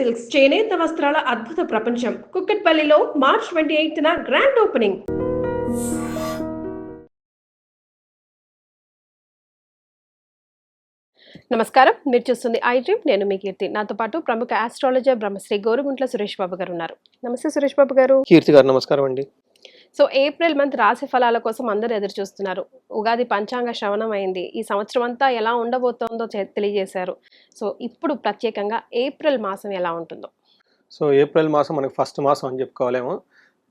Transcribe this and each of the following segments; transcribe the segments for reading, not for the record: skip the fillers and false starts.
Silks చేనేత వస్త్రాల అద్భుత ప్రపంచం. కుక్కట్పల్లిలో మార్చ్ 28న గ్రాండ్ ఓపెనింగ్. నమస్కారం, మీరు చూస్తుంది ఐ డ్రీమ్. నేను మీ కీర్తి. నాతో పాటు ప్రముఖ ఆస్ట్రాలజర్ బ్రహ్మశ్రీ గోరుగుంట్ల సురేష్ బాబు గారు ఉన్నారు. నమస్తే సురేష్ బాబు గారు. కీర్తి గారు నమస్కారం అండి. సో ఏప్రిల్ మంత్ రాశి ఫలాల కోసం అందరూ ఎదురు చూస్తున్నారు. ఉగాది పంచాంగ శ్రవణం అయింది. ఈ సంవత్సరం అంతా ఎలా ఉండబోతోందో తెలియజేశారు. సో ఇప్పుడు ప్రత్యేకంగా ఏప్రిల్ మాసం ఎలా ఉంటుందో. సో ఏప్రిల్ మాసం మనకు ఫస్ట్ మాసం అని చెప్పుకోవాలేమో.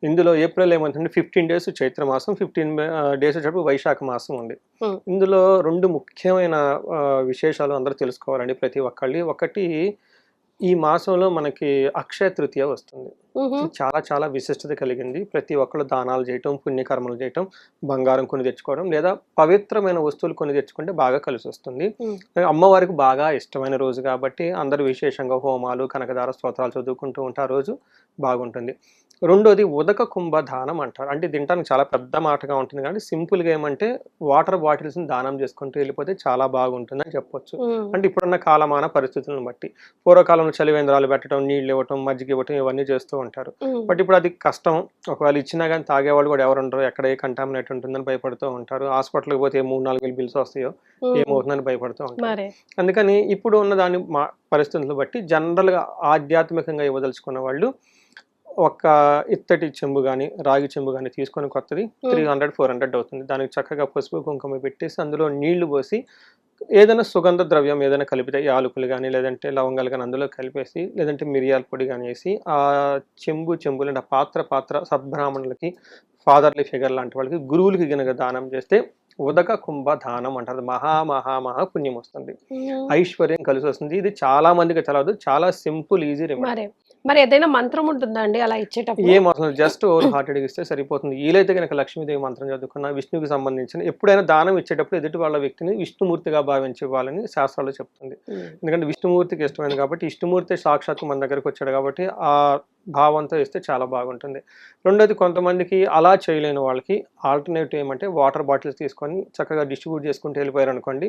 ఇందులో ఏప్రిల్ ఏమంటుంటే 15 డేస్ చైత్ర మాసం, 15 డేస్ వచ్చేటప్పుడు వైశాఖ మాసం ఉంది. ఇందులో రెండు ముఖ్యమైన విశేషాలు అందరూ తెలుసుకోవాలండి ప్రతి ఒక్కళ్ళు. ఒకటి, ఈ మాసంలో మనకి అక్షయ తృతీయ వస్తుంది. చాలా చాలా విశిష్టత కలిగింది. ప్రతి ఒక్కళ్ళు దానాలు చేయటం, పుణ్యకర్మలు చేయటం, బంగారం కొని తెచ్చుకోవడం, లేదా పవిత్రమైన వస్తువులు కొని తెచ్చుకుంటే బాగా కలిసి వస్తుంది. అమ్మవారికి బాగా ఇష్టమైన రోజు కాబట్టి అందరూ విశేషంగా హోమాలు, కనకదార స్తోత్రాలు చదువుకుంటూ ఉంటే ఆ రోజు బాగుంటుంది. రెండోది ఉదక కుంభదానం అంటారు. అంటే తింటానికి చాలా పెద్ద మాటగా ఉంటుంది కానీ సింపుల్గా ఏమంటే వాటర్ బాటిల్స్ని దానం చేసుకుంటూ వెళ్ళిపోతే చాలా బాగుంటుంది అని చెప్పొచ్చు. అంటే ఇప్పుడున్న కాలమాన పరిస్థితులను బట్టి పూర్వకాలంలో చలివేంద్రాలు పెట్టడం, నీళ్ళు ఇవ్వటం, మజ్జిగ ఇవ్వటం ఇవన్నీ చేస్తూ ఉంటారు. బట్ ఇప్పుడు అది కష్టం. ఒకవేళ ఇచ్చినా కానీ తాగేవాళ్ళు కూడా ఎవరు ఉండరు. ఎక్కడ ఏ కంటామినేట్ ఉంటుందని భయపడుతూ ఉంటారు. హాస్పిటల్కి పోతే 3-4 వేలు బిల్స్ వస్తాయో ఏమవుతుందని భయపడుతూ ఉంటారు. అందుకని ఇప్పుడు ఉన్న దాని పరిస్థితులను బట్టి జనరల్గా ఆధ్యాత్మికంగా ఇవ్వదలుచుకున్న వాళ్ళు ఒక ఇత్తడి చెంబు కానీ రాగి చెంబు కానీ తీసుకొని కొత్తది 300-400 అవుతుంది. దానికి చక్కగా పసుపు కుంకుమ పెట్టేసి అందులో నీళ్లు పోసి ఏదైనా సుగంధ ద్రవ్యం ఏదైనా కలిపితే యాలకులు కానీ లేదంటే లవంగాలు కానీ అందులో కలిపేసి లేదంటే మిరియాల పొడి కానీ వేసి ఆ చెంబులు అంటే పాత్ర సద్బ్రాహ్మణులకి, ఫాదర్లీ ఫిగర్ లాంటి వాళ్ళకి, గురువులకి గనక దానం చేస్తే ఉదక కుంభ దానం అంటారు. మహా పుణ్యం వస్తుంది, ఐశ్వర్యం కలిసి వస్తుంది. ఇది చాలా మందికి తెలవదు. చాలా సింపుల్, ఈజీ రెమెడీ. మరి ఏదైనా మంత్రం ఉంటుందా అండి అలా ఇచ్చేటప్పుడు? ఏం అవసరం, జస్ట్ ఓవర్ హార్టెడ్ ఇస్తే సరిపోతుంది. వీలైతే కనుక లక్ష్మీదేవి మంత్రం చదువుకున్న, విష్ణువుకి సంబంధించిన ఎప్పుడైనా దానం ఇచ్చేటప్పుడు ఎదుటి వాళ్ళ వ్యక్తిని విష్ణుమూర్తిగా భావించే వాళ్ళని శాస్త్రాలు చెప్తుంది. ఎందుకంటే విష్ణుమూర్తికి ఇష్టమైనది కాబట్టి, ఇష్టమూర్తి సాక్షాత్తు మన దగ్గరకు వచ్చాడు కాబట్టి ఆ భావంతో ఇస్తే చాలా బాగుంటుంది. రెండోది, కొంతమందికి అలా చేయలేని వాళ్ళకి ఆల్టర్నేటివ్ ఏమంటే వాటర్ బాటిల్స్ తీసుకొని చక్కగా డిస్ట్రిబ్యూట్ చేసుకుంటూ వెళ్ళిపోయారు అనుకోండి,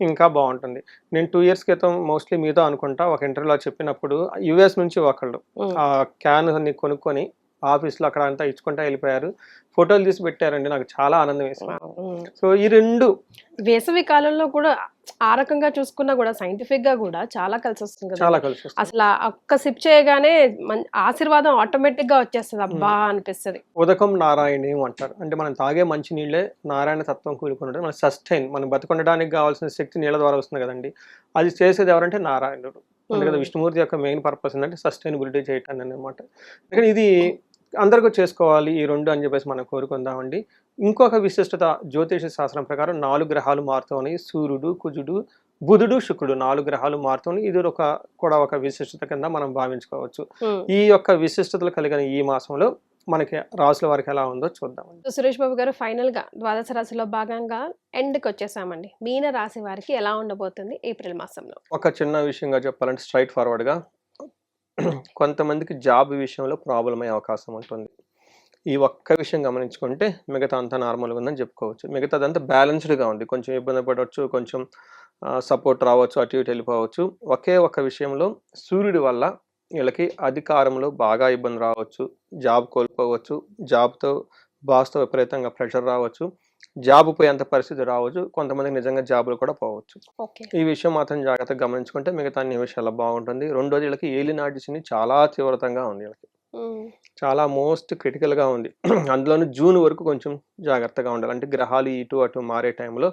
ఇంకా బాగుంటుంది. నేను 2 years క్రితం మోస్ట్లీ మీతో అనుకుంటా ఒక ఇంటర్వ్యూలో చెప్పినప్పుడు US నుంచి ఒకళ్ళు ఆ క్యాన్ అన్ని కొనుక్కొని ఆఫీస్లో అక్కడ అంతా ఇచ్చుకుంటా వెళ్ళిపోయారు. ఫోటోలు తీసి పెట్టారండి. నాకు చాలా ఆనందం వేసింది. సో ఈ రెండు వేసవి కాలంలో కూడా ఆ రకంగా చూసుకున్నా కూడా సైంటిఫిక్ గా కూడా చాలా కలిసి వస్తుంది కదా. చాలా కలిసి వస్తుంది. అసలు ఒక్క సిప్ చేయగానే ఆశీర్వాదం ఆటోమేటిక్ గా వచ్చేస్తుంది. అబ్బా అనిపిస్తుంది. ఉదకం నారాయణీయం అంటారు. అంటే మనం తాగే మంచి నీళ్ళే నారాయణ తత్వం కూడుకున్నట్టు మన సస్టైన్, మనం బతకొండడానికి కావాల్సిన శక్తి నీళ్ళ ద్వారా వస్తుంది కదండి. అది చేసేది ఎవరంటే నారాయణుడు. అందుకని విష్ణుమూర్తి యొక్క మెయిన్ పర్పస్ ఏంటంటే సస్టైనబిలిటీ చేయటాన్ని అనమాట. అందుకని ఇది అందరికీ చేసుకోవాలి ఈ రెండు అని చెప్పేసి మనం కోరుకుందామండి. ఇంకొక విశిష్టత జ్యోతిష శాస్త్రం ప్రకారం 4 గ్రహాలు మారుతూ ఉన్నాయి. సూర్యుడు, కుజుడు, బుధుడు, శుక్రుడు 4 గ్రహాలు మారుతూ ఇది కూడా ఒక విశిష్టత కింద మనం భావించుకోవచ్చు. ఈ యొక్క విశిష్టతలు కలిగిన ఈ మాసంలో మనకి రాసుల వారికి ఎలా ఉందో చూద్దాం. సురేష్ బాబు గారు, ఫైనల్ గా ద్వాదశ రాశిలో భాగంగా ఎండ్కి వచ్చేసామండి. మీన రాశి వారికి ఎలా ఉండబోతుంది ఏప్రిల్ మాసంలో? ఒక చిన్న విషయంగా చెప్పాలంటే స్ట్రైట్ ఫార్వర్డ్ గా, కొంతమందికి జాబ్ విషయంలో ప్రాబ్లం అయ్యే అవకాశం ఉంటుంది. ఈ ఒక్క విషయం గమనించుకుంటే మిగతా అంతా నార్మల్గా ఉందని చెప్పుకోవచ్చు. మిగతాదంతా బ్యాలెన్స్డ్గా ఉంది. కొంచెం ఇబ్బంది పడవచ్చు, కొంచెం సపోర్ట్ రావచ్చు, అటు ఇటు వెళ్ళిపోవచ్చు. ఒకే ఒక విషయంలో సూర్యుడి వల్ల వీళ్ళకి అధికారంలో బాగా ఇబ్బంది రావచ్చు, జాబ్ కోల్పోవచ్చు, జాబ్తో బాస్తో విపరీతంగా ప్రెషర్ రావచ్చు, జాబ్ పోయేంత పరిస్థితి రావచ్చు, కొంతమందికి నిజంగా జాబులు కూడా పోవచ్చు. ఈ విషయం మాత్రం జాగ్రత్తగా గమనించుకుంటే మిగతా అన్ని విషయాలు బాగుంటుంది. రెండోది, వీళ్ళకి ఏలినాటి శని చాలా తీవ్రతంగా ఉంది. వీళ్ళకి చాలా మోస్ట్ క్రిటికల్గా ఉంది. అందులోనూ జూన్ వరకు కొంచెం జాగ్రత్తగా ఉండాలి. అంటే గ్రహాలు ఇటు అటు మారే టైంలో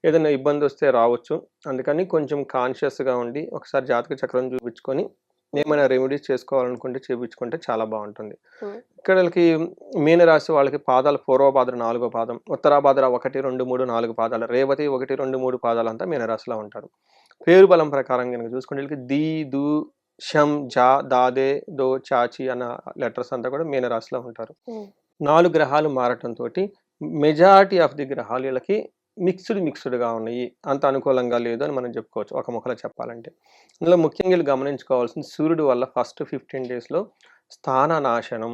ఏదైనా ఇబ్బంది వస్తే రావచ్చు. అందుకని కొంచెం కాన్షియస్గా ఉండి ఒకసారి జాతక చక్రం చూపించుకొని ఏమైనా రెమెడీస్ చేసుకోవాలనుకుంటే చేయించుకుంటే చాలా బాగుంటుంది. ఇక్కడ వాళ్ళకి మీనరాశి వాళ్ళకి పాదాలు పూర్వభాద్ర 4వ పాదం, ఉత్తరాభాద్ర 1, 2, 3, 4 పాదాలు, రేవతి 1, 2, 3 పాదాలు అంతా మీనరాశిలో ఉంటారు. పేరు బలం ప్రకారం కనుక చూసుకుంటే వీళ్ళకి ది, దు, షం, జా, దాదే, దో, చాచి అన్న లెటర్స్ అంతా కూడా మీనరాశిలో ఉంటారు. 4 గ్రహాలు మారటంతో మెజారిటీ ఆఫ్ ది గ్రహాలు వీళ్ళకి మిక్స్డ్గా ఉన్నాయి. అంత అనుకూలంగా లేదు అని మనం చెప్పుకోవచ్చు ఒక ముఖలో చెప్పాలంటే. అందులో ముఖ్యంగా వీళ్ళు గమనించుకోవాల్సింది సూర్యుడు వల్ల ఫస్ట్ 15 డేస్లో స్థాన నాశనం,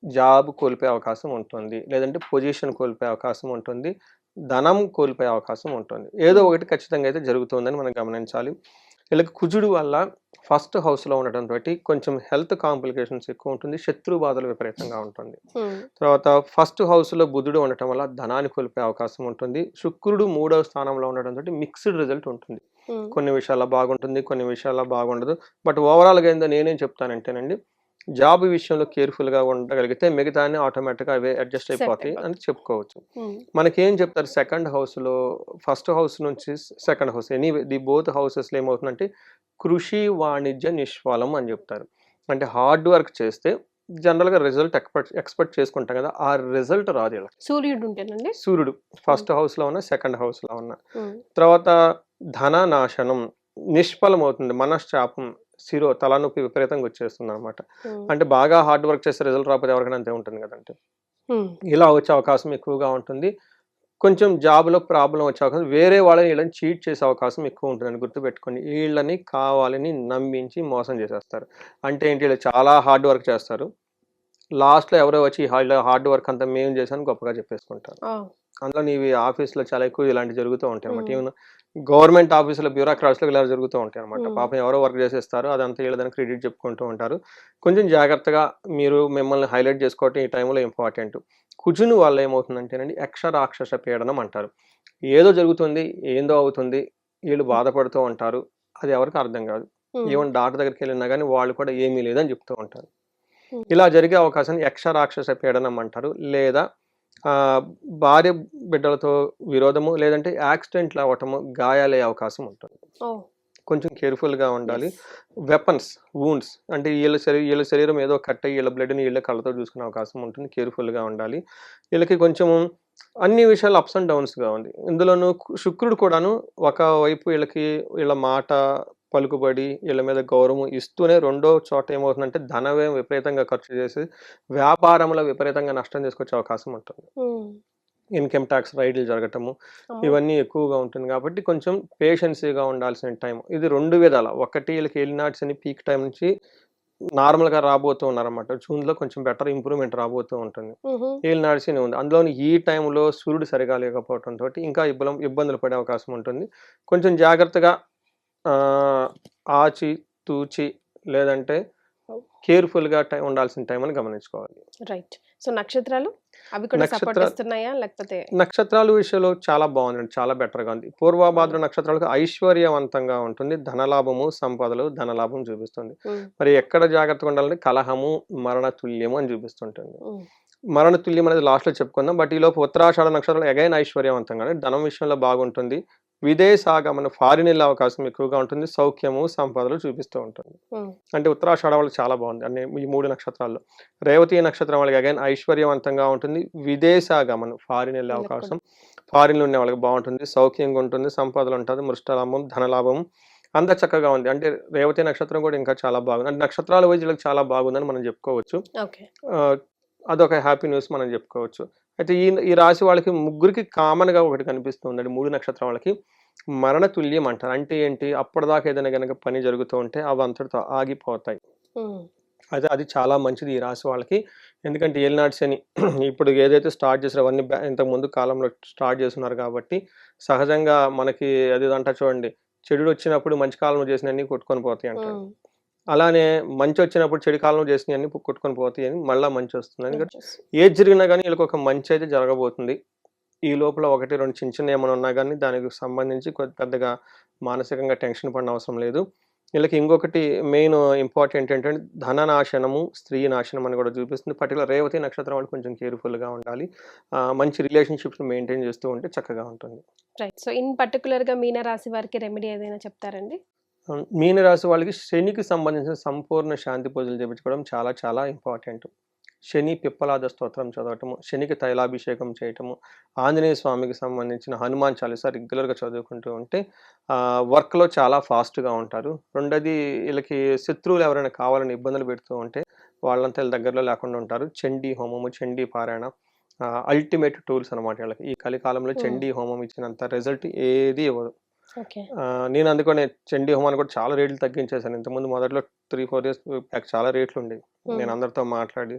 జాబ్ కోల్పోయే అవకాశం ఉంటుంది, లేదంటే పొజిషన్ కోల్పోయే అవకాశం ఉంటుంది, ధనం కోల్పోయే అవకాశం ఉంటుంది. ఏదో ఒకటి ఖచ్చితంగా అయితే జరుగుతుందని మనం గమనించాలి. వీళ్ళకి కుజుడు వల్ల ఫస్ట్ హౌస్లో ఉండటం తోటి కొంచెం హెల్త్ కాంప్లికేషన్స్ ఎక్కువ ఉంటుంది, శత్రు బాధలు విపరీతంగా ఉంటుంది. తర్వాత ఫస్ట్ హౌస్లో బుధుడు ఉండటం వల్ల ధనాన్ని కోల్పోయే అవకాశం ఉంటుంది. శుక్రుడు 3వ స్థానంలో ఉండటం తోటి మిక్స్డ్ రిజల్ట్ ఉంటుంది. కొన్ని విషయాల్లో బాగుంటుంది, కొన్ని విషయాల్లో బాగుండదు. బట్ ఓవరాల్గా ఏందో నేనేం చెప్తానంటేనండి, జాబ్ విషయంలో కేర్ఫుల్గా ఉండగలిగితే మిగతా ఆటోమేటిక్గా అవే అడ్జస్ట్ అయిపోతాయి అని చెప్పుకోవచ్చు. మనకేం చెప్తారు సెకండ్ హౌస్లో, ఫస్ట్ హౌస్ నుంచి second house, anyway the both హౌసెస్లో ఏమవుతుందంటే కృషి వాణిజ్య నిష్ఫలం అని చెప్తారు. అంటే హార్డ్ వర్క్ చేస్తే జనరల్గా రిజల్ట్ ఎక్స్పెక్ట్ చేసుకుంటాం కదా, ఆ రిజల్ట్ రాదు ఇలా. సూర్యుడు ఉంటేనండి, సూర్యుడు ఫస్ట్ హౌస్లో ఉన్న, సెకండ్ హౌస్లో ఉన్న. తర్వాత ధన నాశనం, నిష్ఫలం అవుతుంది, మనశ్చాపం, తలనొప్పి విపరీతంగా వచ్చేస్తుంది అనమాట. అంటే బాగా హార్డ్ వర్క్ చేస్తే రిజల్ట్ రాకపోతే ఎవరికైనా అంతే ఉంటుంది కదంటే, ఇలా వచ్చే అవకాశం ఎక్కువగా ఉంటుంది. కొంచెం జాబ్లో ప్రాబ్లం వచ్చే అవకాశం, వేరే వాళ్ళని వీళ్ళని చీట్ చేసే అవకాశం ఎక్కువ ఉంటుందని గుర్తుపెట్టుకోండి. వీళ్ళని కావాలని నమ్మించి మోసం చేసేస్తారు. అంటే ఏంటి, వీళ్ళు చాలా హార్డ్ వర్క్ చేస్తారు, లాస్ట్లో ఎవరో వచ్చి హార్డ్ వర్క్ అంతా మేము చేశాను గొప్పగా చెప్పేసుకుంటారు. అందులో నీవి ఆఫీస్లో చాలా ఎక్కువ ఇలాంటివి జరుగుతూ ఉంటాయి అనమాట. ఈవెన్ గవర్నమెంట్ ఆఫీసులో బ్యూరోక్రాట్స్లో ఇలా జరుగుతూ ఉంటాయి అనమాట. పాపం ఎవరో వర్క్ చేసేస్తారు, అదంతా వీళ్ళదని క్రెడిట్ చెప్పుకుంటూ ఉంటారు. కొంచెం జాగ్రత్తగా మీరు మిమ్మల్ని హైలైట్ చేసుకోవటం ఈ టైంలో ఇంపార్టెంట్. కుజుని వల్ల ఏమవుతుందంటేనండి రాక్షస పీడనం అంటారు. ఏదో జరుగుతుంది, ఏందో అవుతుంది, వీళ్ళు బాధపడుతూ ఉంటారు, అది ఎవరికి అర్థం కాదు. ఈవెన్ డాక్టర్ దగ్గరికి వెళ్ళినా కానీ వాళ్ళు కూడా ఏమీ లేదని చెప్తూ ఉంటారు. ఇలా జరిగే అవకాశాన్ని రాక్షస పీడనం అంటారు. లేదా భార్య బిడ్డలతో విరోధము, లేదంటే యాక్సిడెంట్లు అవ్వటము, గాయాలయ్యే అవకాశం ఉంటుంది. కొంచెం కేర్ఫుల్గా ఉండాలి. వెపన్స్, వూండ్స్ అంటే వీళ్ళ శరీరం ఏదో కట్ అయ్యి వీళ్ళ బ్లడ్ని వీళ్ళ కళ్ళతో చూసుకునే అవకాశం ఉంటుంది. కేర్ఫుల్గా ఉండాలి. వీళ్ళకి కొంచెం అన్ని విషయాలు అప్స్ అండ్ డౌన్స్గా ఉంది. ఇందులోనూ శుక్రుడు కూడాను ఒకవైపు వీళ్ళ మాట పలుకుబడి, వీళ్ళ మీద గౌరవం ఇస్తూనే రెండో చోట ఏమవుతుందంటే ధనవ్యయం విపరీతంగా ఖర్చు చేసి వ్యాపారంలో విపరీతంగా నష్టం తీసుకొచ్చే అవకాశం ఉంటుంది. ఇన్కమ్ ట్యాక్స్ రైడ్లు జరగటము ఇవన్నీ ఎక్కువగా ఉంటుంది. కాబట్టి కొంచెం పేషెన్సీగా ఉండాల్సిన టైం ఇది 2 విధాల. ఒకటి వీళ్ళకి ఏలినాటి శని పీక్ టైం నుంచి నార్మల్గా రాబోతూ ఉన్నారన్నమాట. జూన్లో కొంచెం బెటర్ ఇంప్రూవ్మెంట్ రాబోతూ ఉంటుంది. ఏలినాటి శని ఉంది, అందులోని ఈ టైంలో సూర్యుడు సరిగా లేకపోవడంతో ఇంకా ఇబ్బందులు పడే అవకాశం ఉంటుంది. కొంచెం జాగ్రత్తగా ఆచి తూచి లేదంటే కేర్ఫుల్గా ఉండాల్సిన టైం అని గమనించుకోవాలి. రైట్. సో నక్షత్రాలు అవి కూడా సపోర్ట్ చేస్తున్నాయా, లేకపోతే? నక్షత్రాల విషయంలో చాలా బాగుందండి, చాలా బెటర్గా ఉంది. పూర్వభాద్ర నక్షత్రాలకు ఐశ్వర్యవంతంగా ఉంటుంది, ధనలాభము, సంపదలు, ధనలాభం చూపిస్తుంది. మరి ఎక్కడ జాగ్రత్తగా ఉండాలంటే కలహము, మరణ తుల్యము అని చూపిస్తుంటుంది. మరణ తుల్యం అనేది లాస్ట్లో చెప్పుకుందాం. బట్ ఈలోపు ఉత్తరాషాఢ నక్షత్రాలు అగైన్ ఐశ్వర్యవంతంగా ధనం విషయంలో బాగుంటుంది. విదేశాగమన ఫారిన్ వెళ్ళే అవకాశం ఎక్కువగా ఉంటుంది. సౌఖ్యము, సంపదలు చూపిస్తూ ఉంటుంది. అంటే ఉత్తరాషాఢ వాళ్ళకి చాలా బాగుంది అన్ని ఈ 3 నక్షత్రాల్లో. రేవతి నక్షత్రం వాళ్ళకి అగైన్ ఐశ్వర్యవంతంగా ఉంటుంది. విదేశాగమనం ఫారిన్ వెళ్ళే అవకాశం, ఫారిన్లో ఉండే వాళ్ళకి బాగుంటుంది. సౌఖ్యంగా ఉంటుంది, సంపదలు ఉంటుంది, మృష్టలాభం, ధనలాభం అంత చక్కగా ఉంది. అంటే రేవతి నక్షత్రం కూడా ఇంకా చాలా బాగుంది. అంటే నక్షత్రాల వైజ్ వీళ్ళకి చాలా బాగుందని మనం చెప్పుకోవచ్చు. అదొక హ్యాపీ న్యూస్ మనం చెప్పుకోవచ్చు. అయితే ఈ రాశి వాళ్ళకి ముగ్గురికి కామన్గా ఒకటి కనిపిస్తుందండి. 3 నక్షత్రం వాళ్ళకి మరణ తుల్యం అంటారు. అంటే ఏంటి, అప్పటిదాకా ఏదైనా కనుక పని జరుగుతూ ఉంటే అవి అంతటితో ఆగిపోతాయి. అయితే అది చాలా మంచిది ఈ రాశి వాళ్ళకి. ఎందుకంటే ఏలినాటి శని ఇప్పుడు ఏదైతే స్టార్ట్ చేసారో అవన్నీ ఇంతకు ముందు కాలంలో స్టార్ట్ చేస్తున్నారు కాబట్టి సహజంగా మనకి అది అంటా చూడండి, చెడు వచ్చినప్పుడు మంచి కాలంలో చేసినవన్నీ కొట్టుకొని పోతాయి అంటారు. అలానే మంచి వచ్చినప్పుడు చెడు కాలంలో చేసినవన్నీ కొట్టుకొని పోతాయి అని మళ్ళీ మంచి వస్తుందని. ఏది జరిగినా కానీ వీళ్ళకి ఒక మంచి అయితే జరగబోతుంది. ఈ లోపల 1-2 చిన్న ఏమైనా ఉన్నా కానీ దానికి సంబంధించి పెద్దగా మానసికంగా టెన్షన్ పడిన అవసరం లేదు. వీళ్ళకి ఇంకొకటి మెయిన్ ఇంపార్టెంట్ ఏంటంటే ధననాశనము, స్త్రీ నాశనం అని కూడా చూపిస్తుంది. పర్టికులర్ రేవతి నక్షత్రం వాళ్ళు కొంచెం కేర్ఫుల్గా ఉండాలి. మంచి రిలేషన్షిప్స్ మెయింటైన్ చేస్తూ ఉంటే చక్కగా ఉంటుంది. రైట్. సో ఇన్ పర్టికులర్గా మీన రాశి వారికి రెమెడీ ఏదైనా చెప్తారండి? మీనరాశి వాళ్ళకి శనికి సంబంధించిన సంపూర్ణ శాంతి పూజలు చేయించుకోవడం చాలా చాలా ఇంపార్టెంట్. శని పిప్పలాద స్తోత్రం చదవటము, శనికి తైలాభిషేకం చేయటము, ఆంజనేయ స్వామికి సంబంధించిన హనుమాన్ చాలీసా రెగ్యులర్గా చదువుకుంటూ ఉంటే వర్క్లో చాలా ఫాస్ట్గా ఉంటారు. రెండోది వీళ్ళకి శత్రువులు ఎవరైనా కావాలని ఇబ్బందులు పెడుతూ ఉంటే వాళ్ళంతా వీళ్ళ దగ్గరలో లేకుండా ఉంటారు. చండీ హోమము, చండీ పారాయణ అల్టిమేట్ టూల్స్ అనమాట వీళ్ళకి. ఈ కలికాలంలో చండీ హోమం ఇచ్చినంత రిజల్ట్ ఏది ఇవ్వదు. నేను అందుకనే చండీ హోమాన్ని కూడా చాలా రేట్లు తగ్గించేశాను. ఇంతకుముందు మొదట్లో 3-4 ఇయర్స్ బ్యాక్ చాలా రేట్లు ఉండేవి. నేను అందరితో మాట్లాడి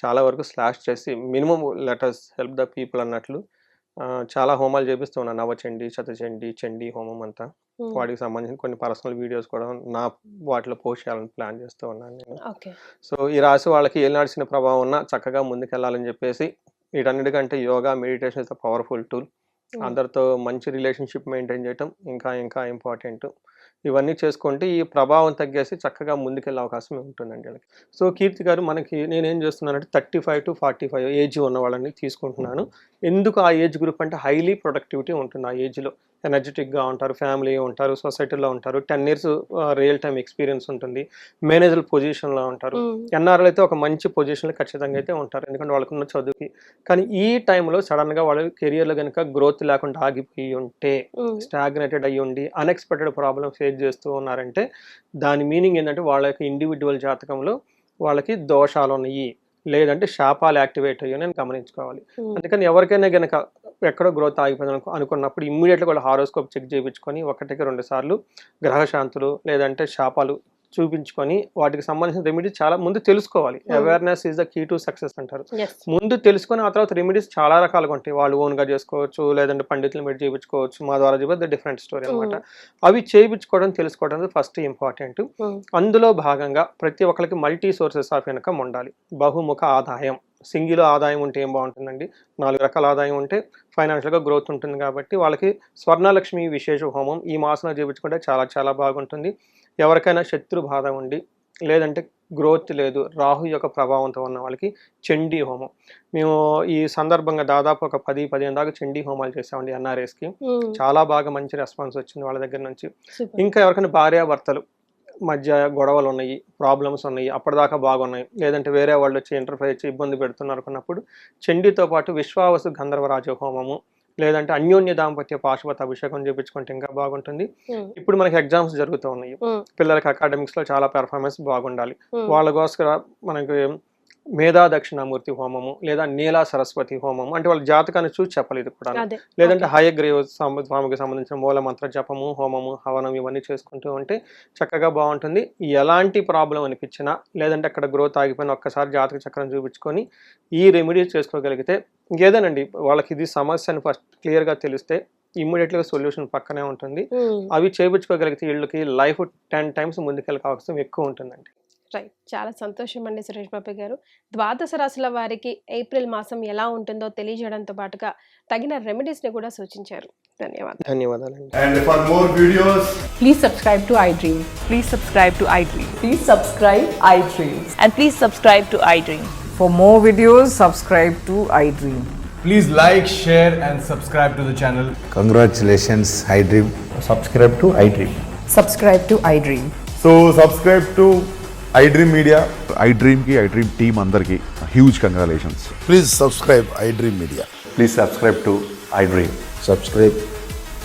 చాలా వరకు స్లాష్ చేసి minimum letters help the people అన్నట్లు చాలా హోమాలు చేపిస్తూ ఉన్నాను. నవచండి, శతచండి, చండీ హోమం అంతా. వాటికి సంబంధించిన కొన్ని పర్సనల్ వీడియోస్ కూడా నా వాటిలో పోస్ట్ చేయాలని ప్లాన్ చేస్తూ ఉన్నాను నేను. ఓకే. సో ఈ రాశి వాళ్ళకి ఏలినాటి ప్రభావం ఉన్నా చక్కగా ముందుకెళ్ళాలని చెప్పేసి, వీటన్నిటికంటే yoga, meditation is the powerful tool. అందరితో మంచి రిలేషన్షిప్ మెయింటైన్ చేయటం ఇంకా ఇంపార్టెంట్. ఇవన్నీ చేసుకుంటే ఈ ప్రభావం తగ్గేసి చక్కగా ముందుకెళ్ళే అవకాశం ఉంటుందండి వీళ్ళకి. సో కీర్తి గారు, మనకి నేనేం చేస్తున్నానంటే 35 to 45 ఏజ్ ఉన్న వాళ్ళని తీసుకుంటున్నాను. ఎందుకు ఆ ఏజ్ గ్రూప్ అంటే హైలీ ప్రొడక్టివిటీ ఉంటుంది. ఆ ఏజ్లో ఎనర్జెటిక్గా ఉంటారు, ఫ్యామిలీ ఉంటారు, సొసైటీలో ఉంటారు, 10 years రియల్ టైమ్ ఎక్స్పీరియన్స్ ఉంటుంది, మేనేజర్ పొజిషన్లో ఉంటారు. ఎన్ఆర్ఎల్ అయితే ఒక మంచి పొజిషన్లో ఖచ్చితంగా అయితే ఉంటారు, ఎందుకంటే వాళ్ళకున్న చదువుకి. కానీ ఈ టైంలో సడన్గా వాళ్ళ కెరియర్లో కనుక గ్రోత్ లేకుండా ఆగిపోయి ఉంటే, స్టాగ్నేటెడ్ అయ్యి ఉండి అన్ఎక్స్పెక్టెడ్ ప్రాబ్లమ్ ఫేస్ చేస్తూ ఉన్నారంటే దాని మీనింగ్ ఏంటంటే వాళ్ళ యొక్క ఇండివిజువల్ జాతకంలో వాళ్ళకి దోషాలు ఉన్నాయి, లేదంటే శాపాలు యాక్టివేట్ అయ్యాయని నేను గమనించుకోవాలి. అందుకని ఎవరికైనా గనక ఎక్కడో గ్రోత్ ఆగిపోయింది అనుకున్నప్పుడు ఇమ్మీడియట్గా వాళ్ళ హారోస్కోప్ చెక్ చేయించుకొని 1-2 సార్లు గ్రహశాంతులు లేదంటే శాపాలు చూపించుకొని వాటికి సంబంధించిన రెమెడీస్ చాలా ముందు తెలుసుకోవాలి. Awareness is the key to success అంటారు. ముందు తెలుసుకొని ఆ తర్వాత రెమెడీస్ చాలా రకాలుగా ఉంటాయి. వాళ్ళు ఓన్గా చేసుకోవచ్చు, లేదంటే పండితులు పెట్టి చేయించుకోవచ్చు, మా ద్వారా చెప్పి డిఫరెంట్ స్టోరీ అనమాట. అవి చేయించుకోవడం తెలుసుకోవడం ఫస్ట్ ఇంపార్టెంట్. అందులో భాగంగా ప్రతి ఒక్కరికి మల్టీ సోర్సెస్ ఆఫ్ ఇన్కమ్ ఉండాలి. బహుముఖ ఆదాయం, సింగిల్ ఆదాయం ఉంటే ఏం బాగుంటుందండి, 4 రకాల ఆదాయం ఉంటే ఫైనాన్షియల్గా గ్రోత్ ఉంటుంది. కాబట్టి వాళ్ళకి స్వర్ణలక్ష్మి విశేష హోమం ఈ మాసంలో చేయించుకుంటే చాలా చాలా బాగుంటుంది. ఎవరికైనా శత్రు బాధ ఉండి లేదంటే గ్రోత్ లేదు, రాహు యొక్క ప్రభావంతో ఉన్న వాళ్ళకి చండీ హోమం, మేము ఈ సందర్భంగా దాదాపు ఒక 10-15 దాకా చండీ హోమాలు చేసామండి ఎన్ఆర్ఎస్కి. చాలా బాగా మంచి రెస్పాన్స్ వచ్చింది వాళ్ళ దగ్గర నుంచి. ఇంకా ఎవరికైనా భార్యాభర్తలు మధ్య గొడవలు ఉన్నాయి, ప్రాబ్లమ్స్ ఉన్నాయి, అప్పటిదాకా బాగున్నాయి, లేదంటే వేరే వాళ్ళు వచ్చి ఇంటర్ఫేర్ చేసి ఇబ్బంది పెడుతున్నారు అనుకున్నప్పుడు చండీతో పాటు విశ్వావసు గంధర్వరాజ హోమము లేదంటే అన్యోన్య దాంపత్య పాశుపత అభిషేకం చేయించుకుంటే ఇంకా బాగుంటుంది. ఇప్పుడు మనకి ఎగ్జామ్స్ జరుగుతూ ఉన్నాయి, పిల్లలకి అకాడమిక్స్ లో చాలా పెర్ఫార్మెన్స్ బాగుండాలి. వాళ్ళ కోసం మనకి మేధా దక్షిణామూర్తి హోమము లేదా నీలా సరస్వతి హోమము, అంటే వాళ్ళ జాతకాన్ని చూసి చెప్పలేదు కూడా, లేదంటే హయగ్రీవ స్వామికి సంబంధించిన మూల మంత్ర జపము, హోమము, హవనం ఇవన్నీ చేసుకుంటూ ఉంటే చక్కగా బాగుంటుంది. ఎలాంటి ప్రాబ్లం అనిపించినా లేదంటే అక్కడ గ్రోత్ ఆగిపోయిన ఒక్కసారి జాతక చక్రం చూపించుకొని ఈ రెమెడీస్ చేసుకోగలిగితే ఇంకేదేనండి వాళ్ళకి ఇది సమస్య అని ఫస్ట్ క్లియర్గా తెలిస్తే ఇమ్మీడియట్గా సొల్యూషన్ పక్కనే ఉంటుంది. అవి చేయించుకోగలిగితే వీళ్ళకి లైఫ్ 10 times ముందుకెళ్ళే అవకాశం ఎక్కువ ఉంటుందండి. రైట్, చాలా సంతోషం అండి సురేష్ బాబు గారు. ద్వాదశ రాశుల వారికి ఏప్రిల్ మాసం ఎలా ఉంటుందో తెలియజేయడంతో పాటుగా తగిన రెమెడీస్ ని కూడా సూచించారు. ధన్యవాదాలండి. And for more videos, please subscribe to iDream. Please subscribe to iDream. Please subscribe iDream. And please subscribe to iDream. For more videos, subscribe to iDream. please like, share and subscribe to the channel. Congratulations, iDream. Subscribe to iDream. Subscribe to iDream. So subscribe to iDream Media. iDream ki iDream team andarki huge congratulations. Please subscribe iDream Media. Please subscribe to iDream. Subscribe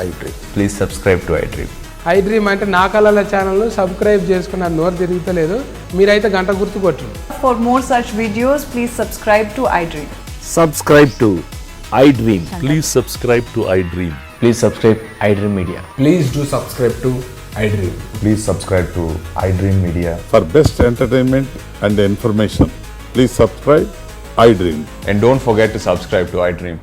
iDream. Please subscribe to iDream. iDream అంటే నా కళల channel subscribe చేసుకున్న నోరు తిరుగుతలేదు, మీరైతే గంట గుర్తు కొట్టు. For more such videos, please subscribe to iDream. Subscribe to iDream. Please subscribe to iDream. Please subscribe iDream Media. Please do subscribe to iDream. Please subscribe to iDream Media. For best entertainment and information, please subscribe iDream. And don't forget to subscribe to iDream.